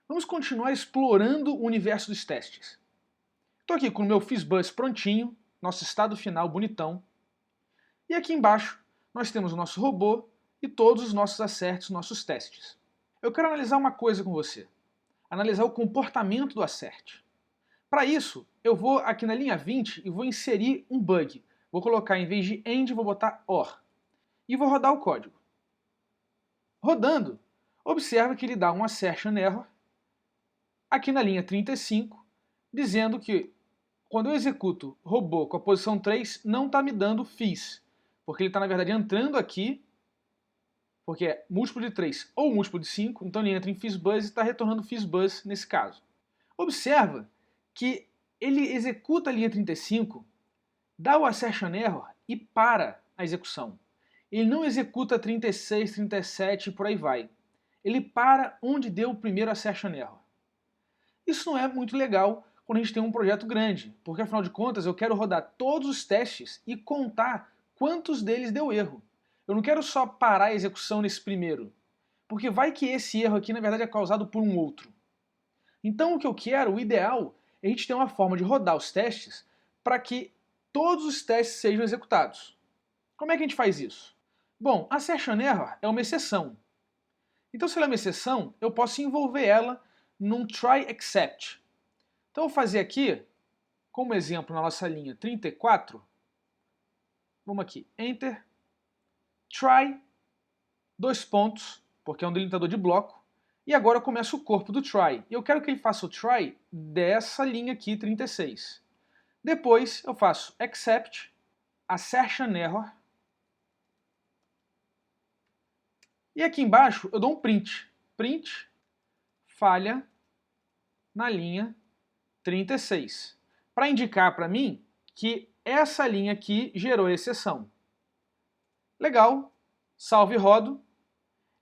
Vamos continuar explorando o universo dos testes. Estou aqui com o meu Fizzbuzz prontinho, nosso estado final bonitão. E aqui embaixo nós temos o nosso robô e todos os nossos asserts, nossos testes. Eu quero analisar uma coisa com você. Analisar o comportamento do assert. Para isso, eu vou aqui na linha 20 e vou inserir um bug. Vou colocar, em vez de AND, vou botar OR. E vou rodar o código. Rodando, observa que ele dá um assertion error aqui na linha 35, dizendo que quando eu executo robô com a posição 3, não está me dando fizz, porque ele está, na verdade, entrando aqui, porque é múltiplo de 3 ou múltiplo de 5, então ele entra em Fizzbuzz e está retornando Fizzbuzz nesse caso. Observa que ele executa a linha 35, dá o assertion error e para a execução. Ele não executa 36, 37 e por aí vai. Ele para onde deu o primeiro assertion error. Isso não é muito legal quando a gente tem um projeto grande, porque afinal de contas eu quero rodar todos os testes e contar quantos deles deu erro. Eu não quero só parar a execução nesse primeiro, porque vai que esse erro aqui na verdade é causado por um outro. Então o que eu quero, o ideal, é a gente ter uma forma de rodar os testes para que todos os testes sejam executados. Como é que a gente faz isso? Bom, a assertion error é uma exceção. Então se ela é uma exceção, eu posso envolver ela num try except. Então eu vou fazer aqui, como exemplo na nossa linha 34, vamos aqui, enter, try, dois pontos, porque é um delimitador de bloco, e agora eu começo o corpo do try. E eu quero que ele faça o try dessa linha aqui, 36. Depois eu faço except, assertion error, e aqui embaixo eu dou um print. Print, falha na linha 36. Para indicar para mim que essa linha aqui gerou exceção. Legal, salvo e rodo.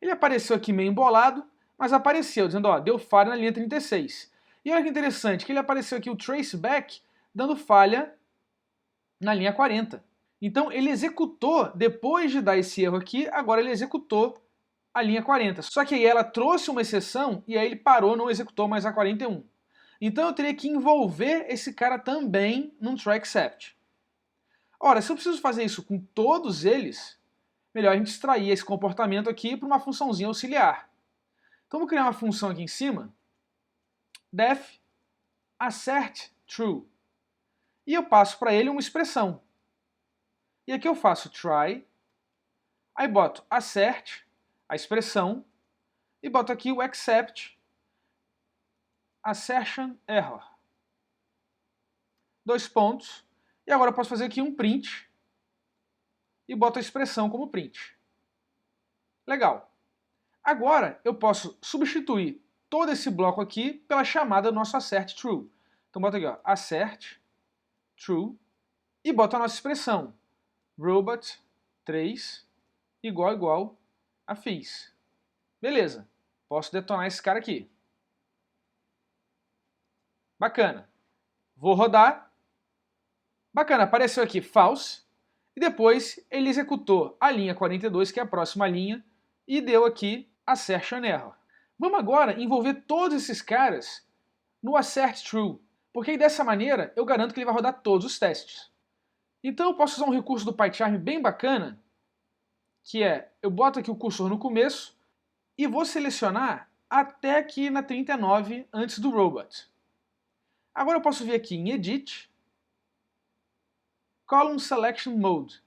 Ele apareceu aqui meio embolado, mas apareceu, dizendo, ó, deu falha na linha 36. E olha que interessante, que ele apareceu aqui o traceback dando falha na linha 40. Então ele executou, depois de dar esse erro aqui, agora ele executou a linha 40. Só que aí ela trouxe uma exceção e aí ele parou, não executou mais a 41. Então eu teria que envolver esse cara também num try except. Ora, se eu preciso fazer isso com todos eles, melhor a gente extrair esse comportamento aqui para uma funçãozinha auxiliar. Então vou criar uma função aqui em cima, def assert true. E eu passo para ele uma expressão. E aqui eu faço try, aí boto assert, a expressão, e boto aqui o except, assertion error. Dois pontos. E agora eu posso fazer aqui um print e boto a expressão como print. Legal. Agora eu posso substituir todo esse bloco aqui pela chamada do nosso assert true. Então boto aqui, ó, assert true e boto a nossa expressão robot 3 igual a fizz. Beleza. Posso detonar esse cara aqui. Bacana. Vou rodar. Bacana, apareceu aqui false. E depois ele executou a linha 42, que é a próxima linha, e deu aqui assertion error. Vamos agora envolver todos esses caras no assert true, porque dessa maneira eu garanto que ele vai rodar todos os testes. Então eu posso usar um recurso do PyCharm bem bacana, que é, eu boto aqui o cursor no começo e vou selecionar até aqui na 39 antes do robot. Agora eu posso vir aqui em Edit, Column Selection Mode.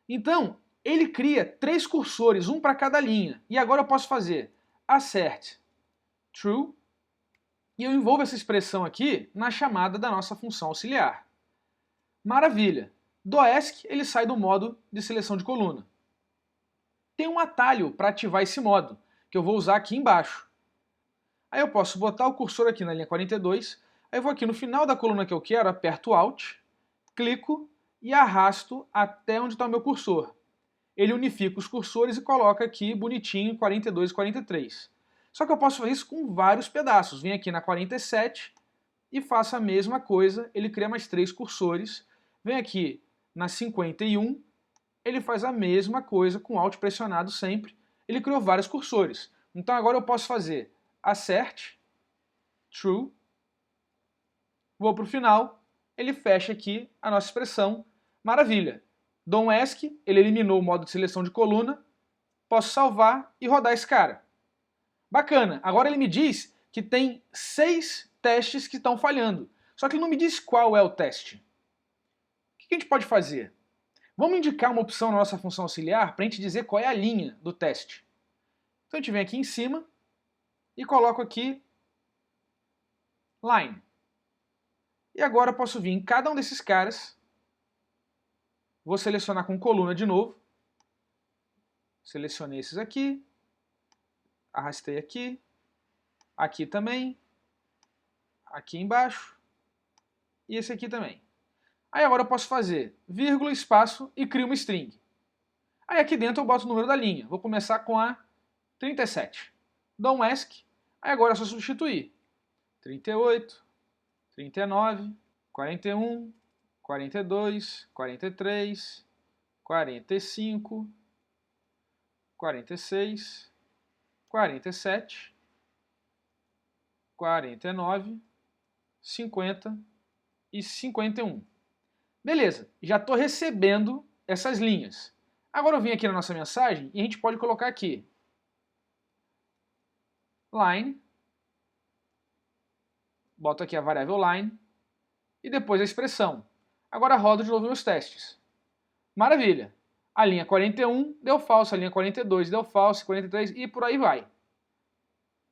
Então, ele cria 3 cursores, um para cada linha. E agora eu posso fazer assert true, e eu envolvo essa expressão aqui na chamada da nossa função auxiliar. Maravilha! Do ESC ele sai do modo de seleção de coluna. Tem um atalho para ativar esse modo, que eu vou usar aqui embaixo. Aí eu posso botar o cursor aqui na linha 42, aí eu vou aqui no final da coluna que eu quero, aperto Alt, clico e arrasto até onde está o meu cursor. Ele unifica os cursores e coloca aqui bonitinho 42 e 43. Só que eu posso fazer isso com vários pedaços. Venho aqui na 47 e faço a mesma coisa, ele cria mais 3 cursores. Venho aqui na 51, ele faz a mesma coisa com Alt pressionado sempre. Ele criou vários cursores. Então agora eu posso fazer assert true. Vou para o final, ele fecha aqui a nossa expressão. Maravilha. Don't ask, ele eliminou o modo de seleção de coluna. Posso salvar e rodar esse cara. Bacana. Agora ele me diz que tem 6 testes que estão falhando. Só que ele não me diz qual é o teste. O que a gente pode fazer? Vamos indicar uma opção na nossa função auxiliar para a gente dizer qual é a linha do teste. Então a gente vem aqui em cima e coloco aqui line. E agora eu posso vir em cada um desses caras, vou selecionar com coluna de novo, selecionei esses aqui, arrastei aqui, aqui também, aqui embaixo e esse aqui também. Aí agora eu posso fazer vírgula, espaço e crio uma string. Aí aqui dentro eu boto o número da linha, vou começar com a 37. Don't ask, aí agora é só substituir. 38, 39, 41, 42, 43, 45, 46, 47, 49, 50 e 51. Beleza, já estou recebendo essas linhas. Agora eu vim aqui na nossa mensagem e a gente pode colocar aqui line, boto aqui a variável line e depois a expressão. Agora rodo de novo meus testes. Maravilha! A linha 41 deu falso, a linha 42 deu falso, 43 e por aí vai.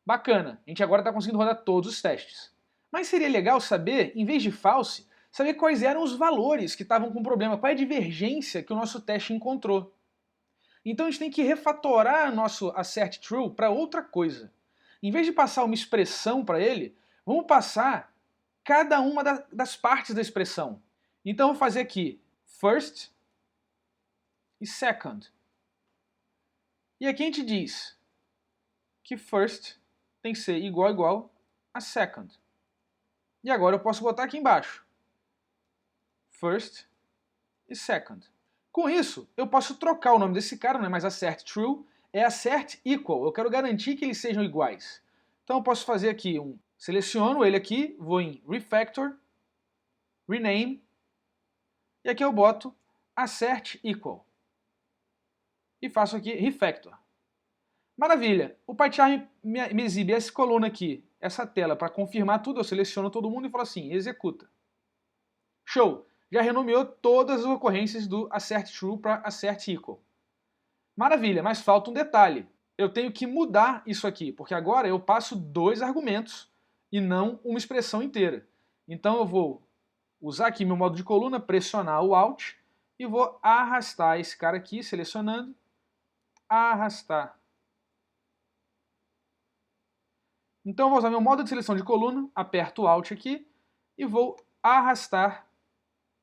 Bacana, a gente agora está conseguindo rodar todos os testes. Mas seria legal saber, em vez de false, saber quais eram os valores que estavam com problema, qual é a divergência que o nosso teste encontrou. Então a gente tem que refatorar nosso assert true para outra coisa. Em vez de passar uma expressão para ele, vamos passar cada uma das partes da expressão. Então eu vou fazer aqui first e second. E aqui a gente diz que first tem que ser igual a second. E agora eu posso botar aqui embaixo first e second. Com isso, eu posso trocar o nome desse cara, não é mais assert true, é assert equal. Eu quero garantir que eles sejam iguais. Então eu posso fazer aqui seleciono ele aqui, vou em refactor, rename, e aqui eu boto assert equal. E faço aqui refactor. Maravilha! O PyCharm me exibe essa coluna aqui, essa tela, para confirmar tudo. Eu seleciono todo mundo e falo assim, executa. Show! Já renomeou todas as ocorrências do assert true para assert equal. Maravilha, mas falta um detalhe. Eu tenho que mudar isso aqui, porque agora eu passo 2 argumentos e não uma expressão inteira. Então eu vou usar aqui meu modo de coluna, pressionar o Alt e vou arrastar esse cara aqui, selecionando, arrastar. Então eu vou usar meu modo de seleção de coluna, aperto o Alt aqui e vou arrastar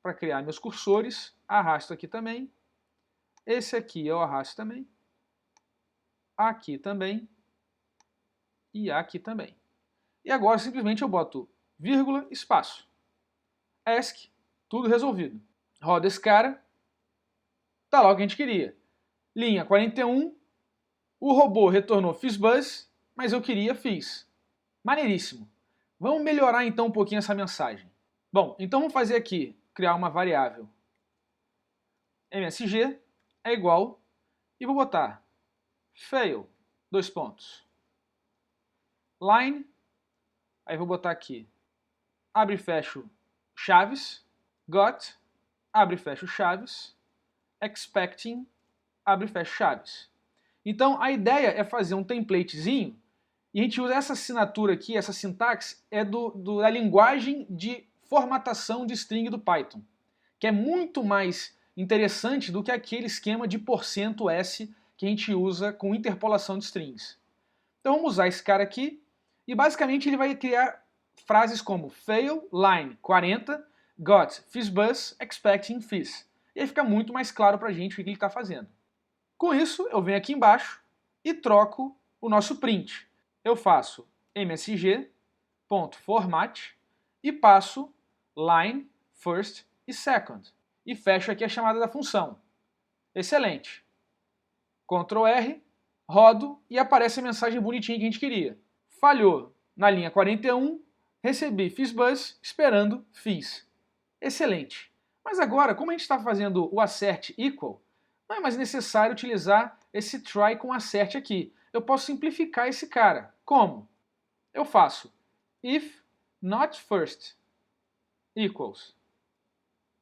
para criar meus cursores, arrasto aqui também, esse aqui eu arrasto também, aqui também e aqui também. E agora simplesmente eu boto vírgula, espaço. Ask, tudo resolvido. Roda esse cara, tá lá o que a gente queria. Linha 41, o robô retornou fiz buzz, mas eu queria fiz. Maneiríssimo. Vamos melhorar então um pouquinho essa mensagem. Bom, então vamos fazer aqui, criar uma variável msg é igual, e vou botar fail, 2 pontos, line, aí vou botar aqui, abre e fecho chaves, got, abre e fecho chaves, expecting, abre e fecho chaves. Então a ideia é fazer um templatezinho, e a gente usa essa assinatura aqui, essa sintaxe, é da linguagem de formatação de string do Python, que é muito mais interessante do que aquele esquema de %s que a gente usa com interpolação de strings. Então vamos usar esse cara aqui, e basicamente ele vai criar frases como fail, line 40, got, fiz buzz, expecting, fiz. E aí fica muito mais claro pra gente o que ele está fazendo. Com isso, eu venho aqui embaixo e troco o nosso print. Eu faço msg.format e passo line, first e second. E fecho aqui a chamada da função. Excelente. Ctrl R, rodo e aparece a mensagem bonitinha que a gente queria. Falhou na linha 41, Recebi FISBuzz esperando FIS. Excelente. Mas agora, como a gente está fazendo o assert equal, não é mais necessário utilizar esse try com assert aqui. Eu posso simplificar esse cara. Como? Eu faço if not first equals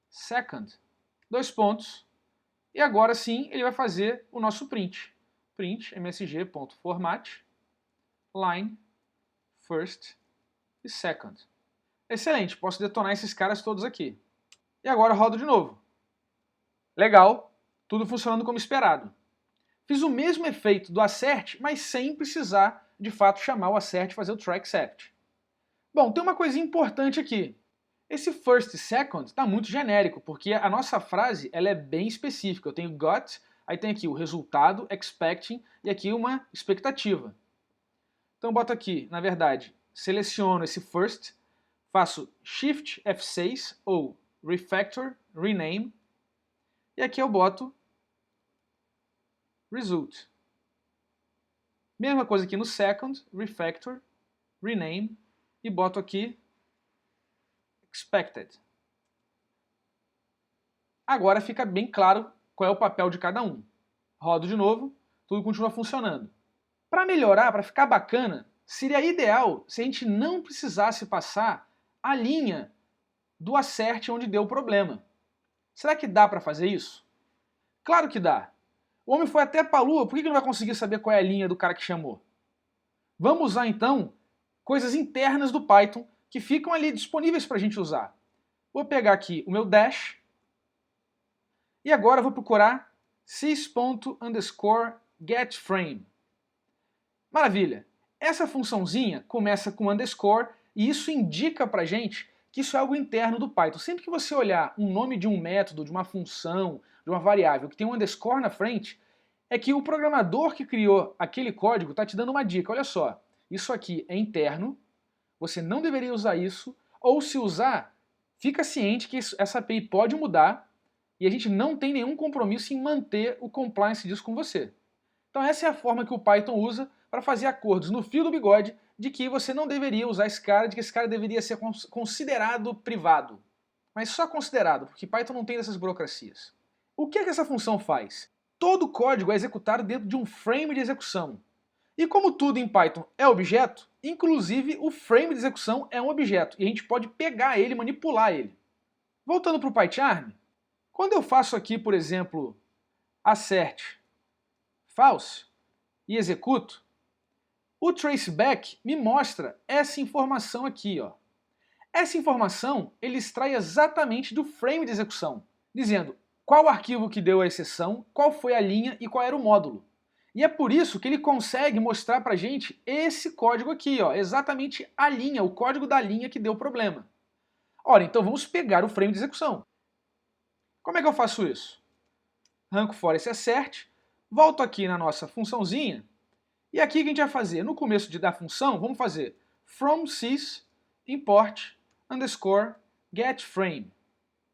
second, dois pontos, e agora sim ele vai fazer o nosso print. Print msg.format line first e second. Excelente, posso detonar esses caras todos aqui. E agora rodo de novo. Legal, tudo funcionando como esperado. Fiz o mesmo efeito do assert, mas sem precisar de fato chamar o assert e fazer o try except. Bom, tem uma coisinha importante aqui. Esse first e second está muito genérico, porque a nossa frase ela é bem específica. Eu tenho got, aí tem aqui o resultado, expecting, e aqui uma expectativa. Então eu boto aqui, na verdade, seleciono esse first, faço Shift F6 ou Refactor, Rename, e aqui eu boto Result. Mesma coisa aqui no second, Refactor, Rename, e boto aqui Expected. Agora fica bem claro qual é o papel de cada um. Rodo de novo, tudo continua funcionando. Para melhorar, para ficar bacana, seria ideal se a gente não precisasse passar a linha do assert onde deu o problema. Será que dá para fazer isso? Claro que dá. O homem foi até para a Lua, por que não vai conseguir saber qual é a linha do cara que chamou? Vamos usar então coisas internas do Python que ficam ali disponíveis para a gente usar. Vou pegar aqui o meu dash e agora vou procurar sys._getFrame. Maravilha! Essa funçãozinha começa com underscore e isso indica para a gente que isso é algo interno do Python. Sempre que você olhar um nome de um método, de uma função, de uma variável que tem um underscore na frente, é que o programador que criou aquele código está te dando uma dica. Olha só, isso aqui é interno, você não deveria usar isso, ou se usar, fica ciente que essa API pode mudar e a gente não tem nenhum compromisso em manter o compliance disso com você. Então essa é a forma que o Python usa para fazer acordos no fio do bigode de que você não deveria usar esse cara, de que esse cara deveria ser considerado privado. Mas só considerado, porque Python não tem dessas burocracias. O que é que essa função faz? Todo o código é executado dentro de um frame de execução. E como tudo em Python é objeto, inclusive o frame de execução é um objeto, e a gente pode pegar ele e manipular ele. Voltando para o PyCharm, quando eu faço aqui, por exemplo, assert false e executo, o traceback me mostra essa informação aqui, ó. Essa informação ele extrai exatamente do frame de execução, dizendo qual arquivo que deu a exceção, qual foi a linha e qual era o módulo. E é por isso que ele consegue mostrar pra gente esse código aqui, ó, exatamente a linha, o código da linha que deu o problema. Ora, então vamos pegar o frame de execução. Como é que eu faço isso? Arranco fora esse assert, volto aqui na nossa funçãozinha, e aqui o que a gente vai fazer? No começo da função, vamos fazer from sys import underscore getFrame.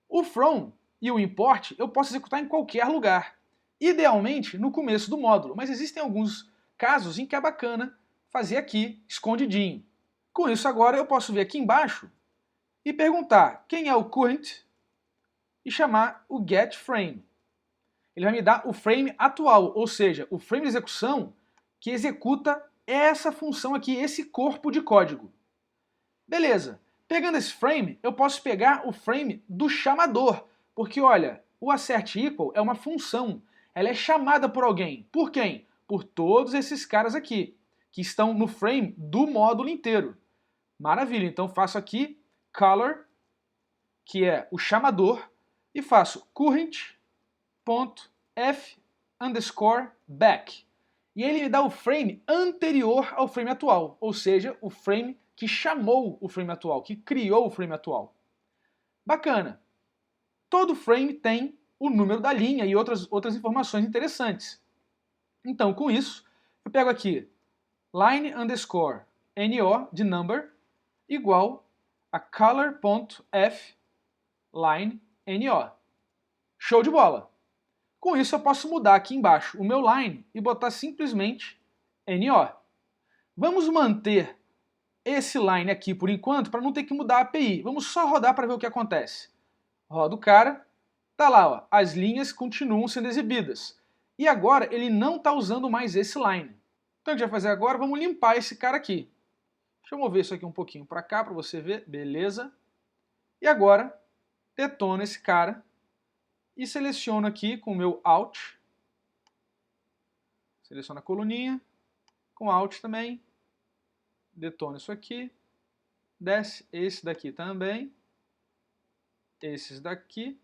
O from e o import eu posso executar em qualquer lugar, idealmente no começo do módulo, mas existem alguns casos em que é bacana fazer aqui, escondidinho. Com isso agora eu posso vir aqui embaixo e perguntar quem é o current e chamar o getFrame. Ele vai me dar o frame atual, ou seja, o frame de execução que executa essa função aqui, esse corpo de código. Beleza, pegando esse frame, eu posso pegar o frame do chamador, porque olha, o assert equal é uma função, ela é chamada por alguém. Por quem? Por todos esses caras aqui, que estão no frame do módulo inteiro. Maravilha, então faço aqui color, que é o chamador, e faço current.f_back. E ele me dá o frame anterior ao frame atual, ou seja, o frame que chamou o frame atual, que criou o frame atual. Bacana. Todo frame tem o número da linha e outras informações interessantes. Então, com isso, eu pego aqui line underscore no de number igual a color.f line no. Show de bola! Com isso eu posso mudar aqui embaixo o meu line e botar simplesmente no. Vamos manter esse line aqui por enquanto para não ter que mudar a API. Vamos só rodar para ver o que acontece. Roda o cara, tá lá, ó, as linhas continuam sendo exibidas. E agora ele não está usando mais esse line. Então o que a gente vai fazer agora? Vamos limpar esse cara aqui. Deixa eu mover isso aqui um pouquinho para cá para você ver. Beleza. E agora, detono esse cara e seleciono aqui com o meu Alt. Seleciono a coluninha, com Alt também. Detono isso aqui. Desce esse daqui também. Esses daqui.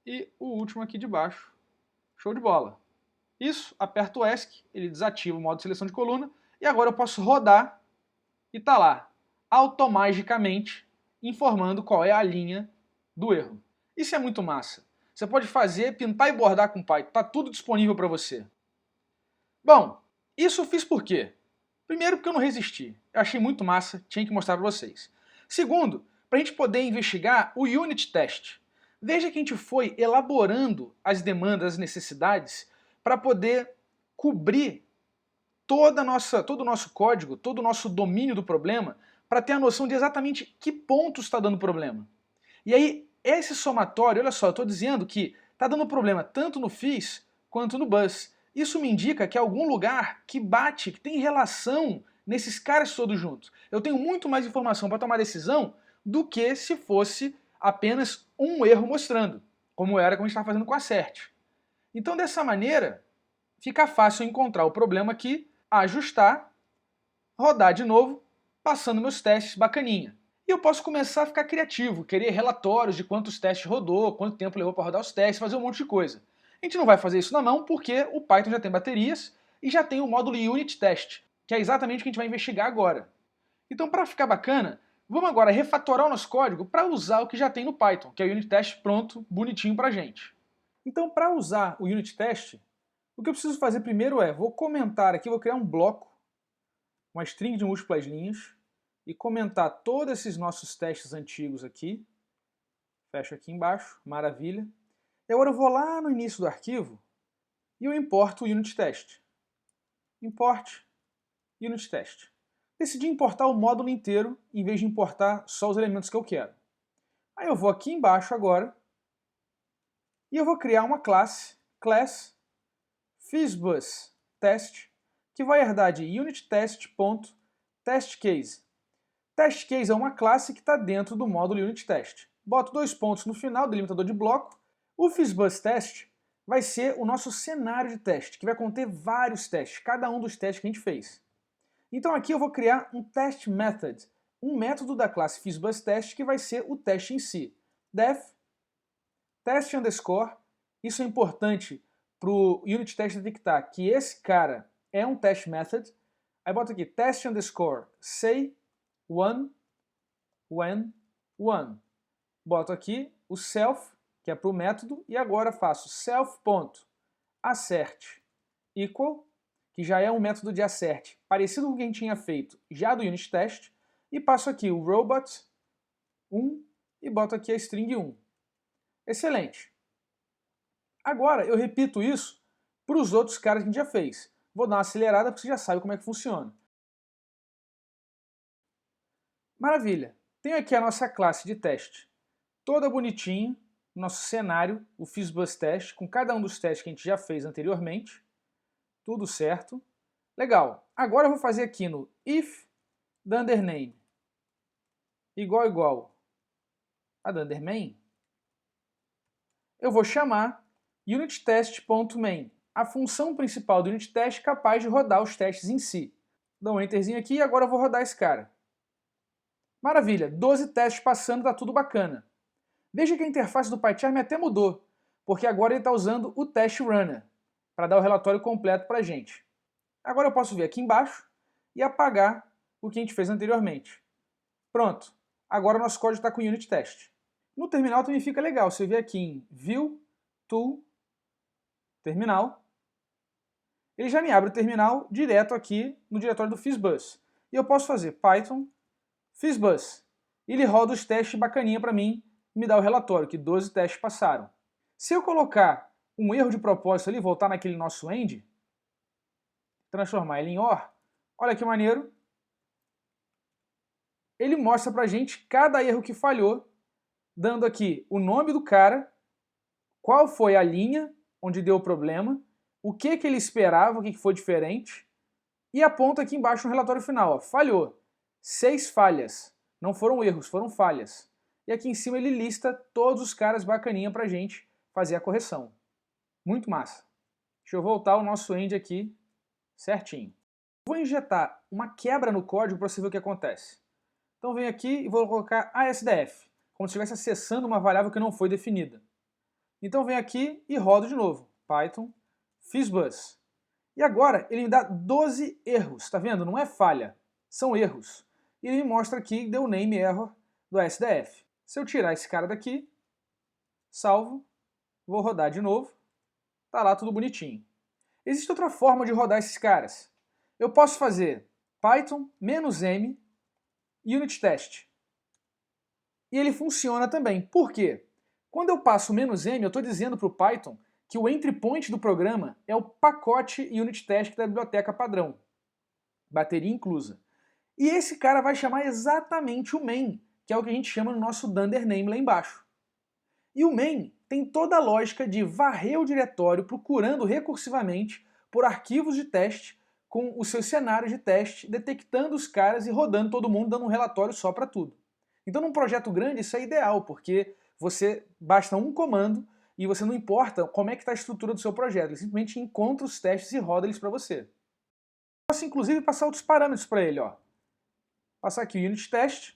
E o último aqui de baixo. Show de bola. Isso, aperto o ESC, ele desativa o modo de seleção de coluna. E agora eu posso rodar e tá lá, automaticamente, informando qual é a linha do erro. Isso é muito massa. Você pode fazer, pintar e bordar com Python. Tá tudo disponível para você. Bom, isso eu fiz por quê? Primeiro, porque eu não resisti. Eu achei muito massa, tinha que mostrar para vocês. Segundo, para a gente poder investigar o unit test. Veja que a gente foi elaborando as demandas, as necessidades, para poder cobrir todo o nosso código, todo o nosso domínio do problema, para ter a noção de exatamente que ponto está dando problema. E aí, esse somatório, olha só, eu estou dizendo que está dando problema tanto no fis quanto no bus. Isso me indica que é algum lugar que bate, que tem relação nesses caras todos juntos. Eu tenho muito mais informação para tomar decisão do que se fosse apenas um erro mostrando, como era como a gente estava fazendo com a CERT. Então, dessa maneira, fica fácil encontrar o problema aqui, ajustar, rodar de novo, passando meus testes bacaninha. E eu posso começar a ficar criativo, querer relatórios de quantos testes rodou, quanto tempo levou para rodar os testes, fazer um monte de coisa. A gente não vai fazer isso na mão porque o Python já tem baterias e já tem o módulo Unit Test, que é exatamente o que a gente vai investigar agora. Então, para ficar bacana, vamos agora refatorar o nosso código para usar o que já tem no Python, que é o Unit Test pronto, bonitinho para a gente. Então, para usar o Unit Test, o que eu preciso fazer primeiro é, vou comentar aqui, vou criar um bloco, uma string de múltiplas linhas, e comentar todos esses nossos testes antigos aqui. Fecho aqui embaixo, maravilha. E agora eu vou lá no início do arquivo e eu importo o unit test. Import unit test. Decidi importar o módulo inteiro em vez de importar só os elementos que eu quero. Aí eu vou aqui embaixo agora e eu vou criar uma classe, class FizzBuzz_test, que vai herdar de unitTest.testCase. TestCase é uma classe que está dentro do módulo UnitTest. Boto 2 pontos no final, delimitador de bloco. O FizzBuzz_test vai ser o nosso cenário de teste, que vai conter vários testes, cada um dos testes que a gente fez. Então aqui eu vou criar um test method, um método da classe FizzBuzz_test que vai ser o teste em si. Def test underscore, isso é importante para o unit test detectar que esse cara é um test method. Aí boto aqui test underscore say one, when, one. Boto aqui o self, que é para o método, e agora faço self.assert equal, que já é um método de assert, parecido com o que a gente tinha feito já do unit test, e passo aqui o robot 1 e boto aqui a string 1. Excelente. Agora eu repito isso para os outros caras que a gente já fez. Vou dar uma acelerada porque você já sabe como é que funciona. Maravilha. Tenho aqui a nossa classe de teste toda bonitinha, nosso cenário, o FizzBuzz_test, com cada um dos testes que a gente já fez anteriormente. Tudo certo. Legal. Agora eu vou fazer aqui no if dunderName igual a dunderMain, eu vou chamar unittest.main, a função principal do unit test capaz de rodar os testes em si. Dou um enterzinho aqui e agora eu vou rodar esse cara. Maravilha, 12 testes passando, tá tudo bacana. Veja que a interface do PyCharm até mudou, porque agora ele está usando o test runner, para dar o relatório completo para a gente. Agora eu posso vir aqui embaixo e apagar o que a gente fez anteriormente. Pronto, agora o nosso código está com o unit test. No terminal também fica legal, você vê aqui em View, Tool, Terminal, ele já me abre o terminal direto aqui no diretório do FizzBuzz. E eu posso fazer Python, FizzBuzz, e ele roda os testes bacaninha para mim, me dá o relatório que 12 testes passaram. Se eu colocar um erro de propósito ali, voltar naquele nosso end, transformar ele em OR, olha que maneiro, ele mostra pra gente cada erro que falhou, dando aqui o nome do cara, qual foi a linha onde deu o problema, o que ele esperava, o que foi diferente, e aponta aqui embaixo no relatório final, ó, falhou, 6 falhas, não foram erros, foram falhas. E aqui em cima ele lista todos os caras bacaninha pra gente fazer a correção. Muito massa. Deixa eu voltar o nosso end aqui certinho. Vou injetar uma quebra no código para você ver o que acontece. Então venho aqui e vou colocar ASDF, como se estivesse acessando uma variável que não foi definida. Então venho aqui e rodo de novo. Python, FizzBuzz. E agora ele me dá 12 erros, tá vendo? Não é falha, são erros. E ele me mostra aqui que deu name error do ASDF. Se eu tirar esse cara daqui, salvo, vou rodar de novo, tá lá tudo bonitinho. Existe outra forma de rodar esses caras. Eu posso fazer Python -m unit test. E ele funciona também. Por quê? Quando eu passo "-m", eu estou dizendo para o Python que o entry point do programa é o pacote unit test da biblioteca padrão, bateria inclusa. E esse cara vai chamar exatamente o main, que é o que a gente chama no nosso dunder name lá embaixo. E o main tem toda a lógica de varrer o diretório procurando recursivamente por arquivos de teste com os seus cenários de teste, detectando os caras e rodando todo mundo, dando um relatório só para tudo. Então num projeto grande isso é ideal, porque você basta um comando e você não importa como é que está a estrutura do seu projeto, ele simplesmente encontra os testes e roda eles para você. Posso inclusive passar outros parâmetros para ele, ó. Passar aqui o unit test,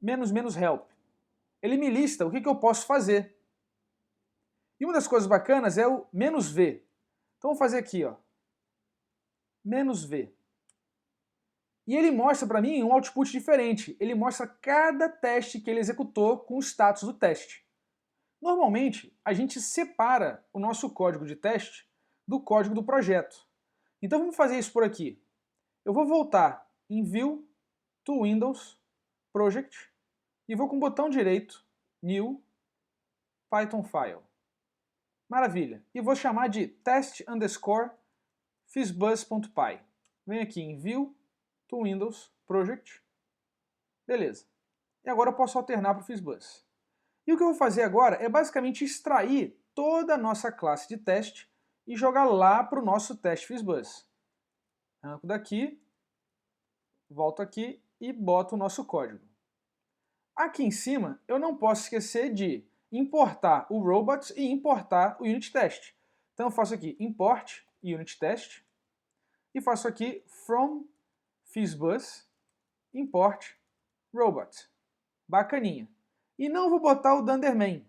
"-help. Ele me lista o que eu posso fazer. E uma das coisas bacanas é o "-v". Então vou fazer aqui, ó, "-v". E ele mostra para mim um output diferente. Ele mostra cada teste que ele executou com o status do teste. Normalmente, a gente separa o nosso código de teste do código do projeto. Então vamos fazer isso por aqui. Eu vou voltar em View, to Windows, Project, e vou com o botão direito, New, Python File. Maravilha. E vou chamar de test_fizzbuzz.py. Venho aqui em View, to Windows, Project. Beleza. E agora eu posso alternar para o FizzBuzz. E o que eu vou fazer agora é basicamente extrair toda a nossa classe de teste e jogar lá para o nosso teste FizzBuzz. Arranco daqui, volto aqui e boto o nosso código. Aqui em cima eu não posso esquecer de importar o robots e importar o unit test. Então eu faço aqui import unit test e faço aqui from FizzBuzz import robot. Bacaninha. E não vou botar o dunder main.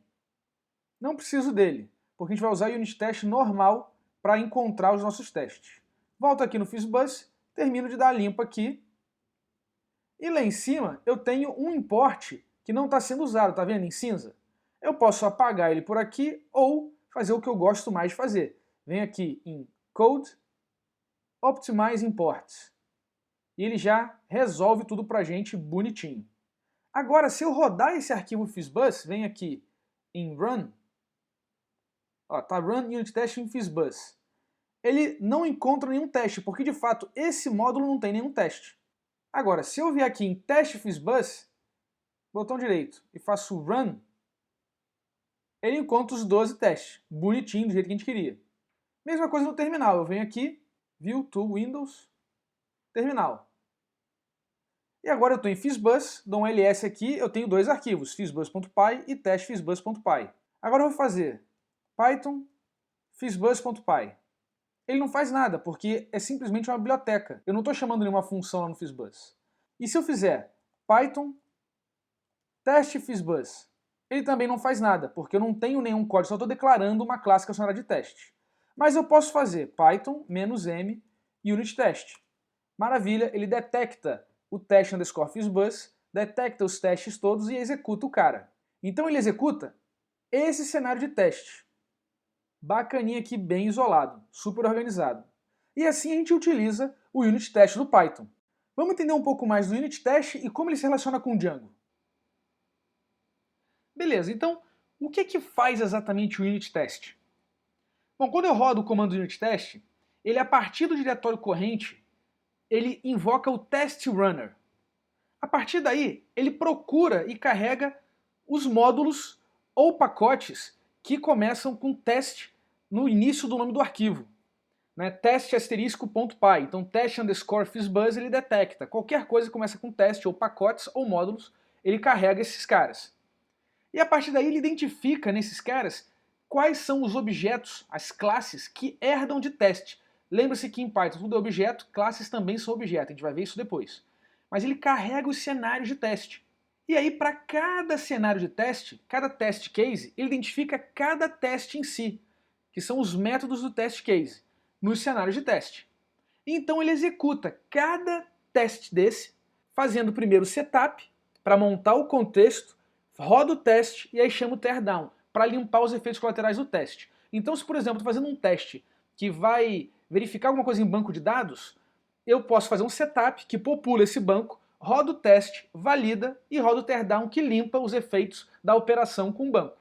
Não preciso dele, porque a gente vai usar o unit test normal para encontrar os nossos testes. Volto aqui no FizzBuzz, termino de dar limpa aqui. E lá em cima eu tenho um import que não está sendo usado, tá vendo em cinza? Eu posso apagar ele por aqui ou fazer o que eu gosto mais de fazer. Venho aqui em Code, Optimize Imports. E ele já resolve tudo pra gente bonitinho. Agora, se eu rodar esse arquivo FizzBuzz, venho aqui em Run, ó, tá Run Unit Test em FizzBuzz. Ele não encontra nenhum teste, porque de fato esse módulo não tem nenhum teste. Agora, se eu vier aqui em Teste FizzBuzz, botão direito, e faço Run, ele encontra os 12 testes, bonitinho, do jeito que a gente queria. Mesma coisa no terminal, eu venho aqui, View to Windows, Terminal. E agora eu estou em FizzBuzz, dou um ls aqui, eu tenho dois arquivos, fizzbuzz.py e testfizzbuzz.py. Agora eu vou fazer Python fizzbuzz.py. Ele não faz nada, porque é simplesmente uma biblioteca. Eu não estou chamando nenhuma função lá no FizzBuzz. E se eu fizer Python testfizzbuzz, ele também não faz nada, porque eu não tenho nenhum código, só estou declarando uma classe que é chamada de teste. Mas eu posso fazer Python -m unit test. Maravilha, ele detecta o teste underscore fizzbuzz, detecta os testes todos e executa o cara. Então ele executa esse cenário de teste. Bacaninha aqui, bem isolado, super organizado. E assim a gente utiliza o unit test do Python. Vamos entender um pouco mais do unit test e como ele se relaciona com o Django. Beleza, então o que faz exatamente o unit test? Bom, quando eu rodo o comando unit test, ele a partir do diretório corrente, ele invoca o test runner. A partir daí, ele procura e carrega os módulos ou pacotes que começam com teste no início do nome do arquivo. Né? Teste *.py. Então, teste _fizzbuzz ele detecta. Qualquer coisa que começa com teste, ou pacotes, ou módulos, ele carrega esses caras. E a partir daí ele identifica nesses caras quais são os objetos, as classes, que herdam de teste. Lembra-se que em Python tudo é objeto, classes também são objeto, a gente vai ver isso depois. Mas ele carrega os cenários de teste. E aí, para cada cenário de teste, cada test case, ele identifica cada teste em si, que são os métodos do test case, nos cenários de teste. Então ele executa cada teste desse, fazendo primeiro o setup, para montar o contexto, roda o teste e aí chama o teardown, para limpar os efeitos colaterais do teste. Então, se por exemplo estou fazendo um teste que vai verificar alguma coisa em banco de dados, eu posso fazer um setup que popula esse banco, roda o teste, valida e roda o teardown que limpa os efeitos da operação com o banco.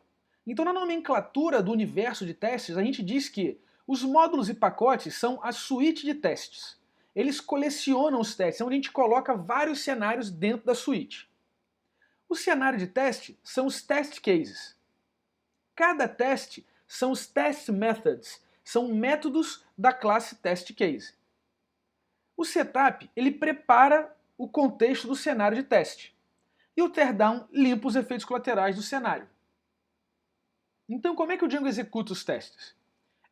Então, na nomenclatura do universo de testes, a gente diz que os módulos e pacotes são a suíte de testes. Eles colecionam os testes, é onde a gente coloca vários cenários dentro da suíte. O cenário de teste são os test cases. Cada teste são os test methods, são métodos da classe test case. O setup, ele prepara o contexto do cenário de teste. E o teardown limpa os efeitos colaterais do cenário. Então, como é que o Django executa os testes?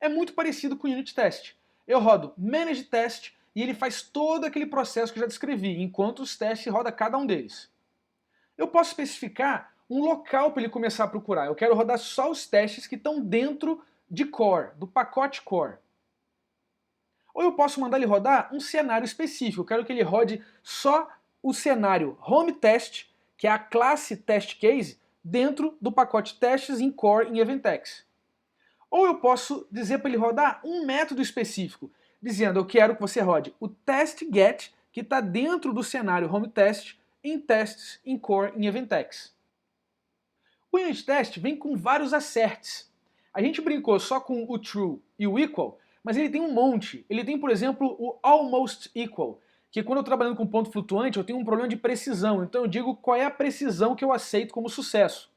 É muito parecido com o unit test. Eu rodo manage test e ele faz todo aquele processo que eu já descrevi, enquanto os testes roda cada um deles. Eu posso especificar um local para ele começar a procurar. Eu quero rodar só os testes que estão dentro de core, do pacote core. Ou eu posso mandar ele rodar um cenário específico. Eu quero que ele rode só o cenário home test, que é a classe test case, dentro do pacote testes em core em Eventex. Ou eu posso dizer para ele rodar um método específico, dizendo eu quero que você rode o test_get, que está dentro do cenário home test, em testes em core em Eventex. O unit test vem com vários asserts. A gente brincou só com o true e o equal, mas ele tem um monte. Ele tem, por exemplo, o almost equal, que quando eu estou trabalhando com ponto flutuante eu tenho um problema de precisão, então eu digo qual é a precisão que eu aceito como sucesso.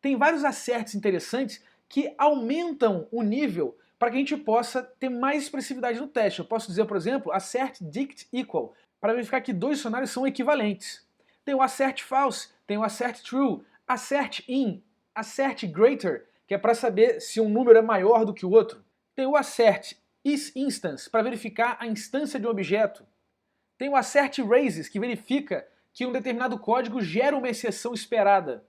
Tem vários asserts interessantes que aumentam o nível para que a gente possa ter mais expressividade no teste. Eu posso dizer, por exemplo, assert dict equal, para verificar que dois cenários são equivalentes. Tem o assert false, tem o assert true, assert in, assert greater, que é para saber se um número é maior do que o outro. Tem o assert isInstance, para verificar a instância de um objeto. Tem o assert raises, que verifica que um determinado código gera uma exceção esperada.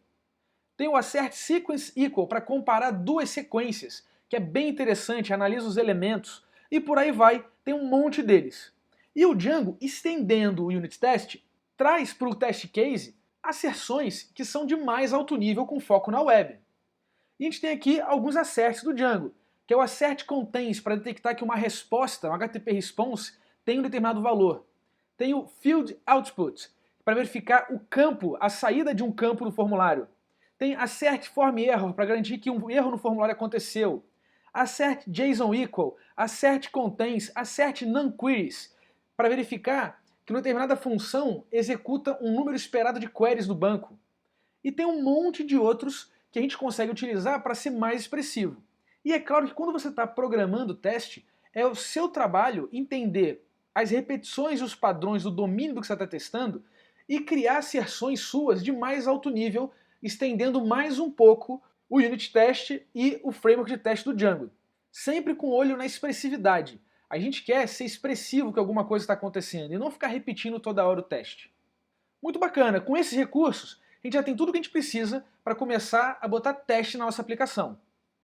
Tem o assert sequence equal, para comparar duas sequências, que é bem interessante, analisa os elementos, e por aí vai, tem um monte deles. E o Django, estendendo o unit test, traz para o test case asserções que são de mais alto nível com foco na web. E a gente tem aqui alguns asserts do Django, que é o assert contains, para detectar que uma resposta, um HTTP response, tem um determinado valor. Tem o field output, para verificar o campo, a saída de um campo do formulário. Tem assert form error, para garantir que um erro no formulário aconteceu. Assert JSON equal, assert contains, assert non-queries, para verificar que uma determinada função executa um número esperado de queries do banco. E tem um monte de outros que a gente consegue utilizar para ser mais expressivo. E é claro que quando você está programando o teste, é o seu trabalho entender as repetições e os padrões do domínio do que você está testando e criar asserções suas de mais alto nível, estendendo mais um pouco o unit test e o framework de teste do Django. Sempre com olho na expressividade. A gente quer ser expressivo que alguma coisa está acontecendo e não ficar repetindo toda hora o teste. Muito bacana, com esses recursos, a gente já tem tudo o que a gente precisa para começar a botar teste na nossa aplicação.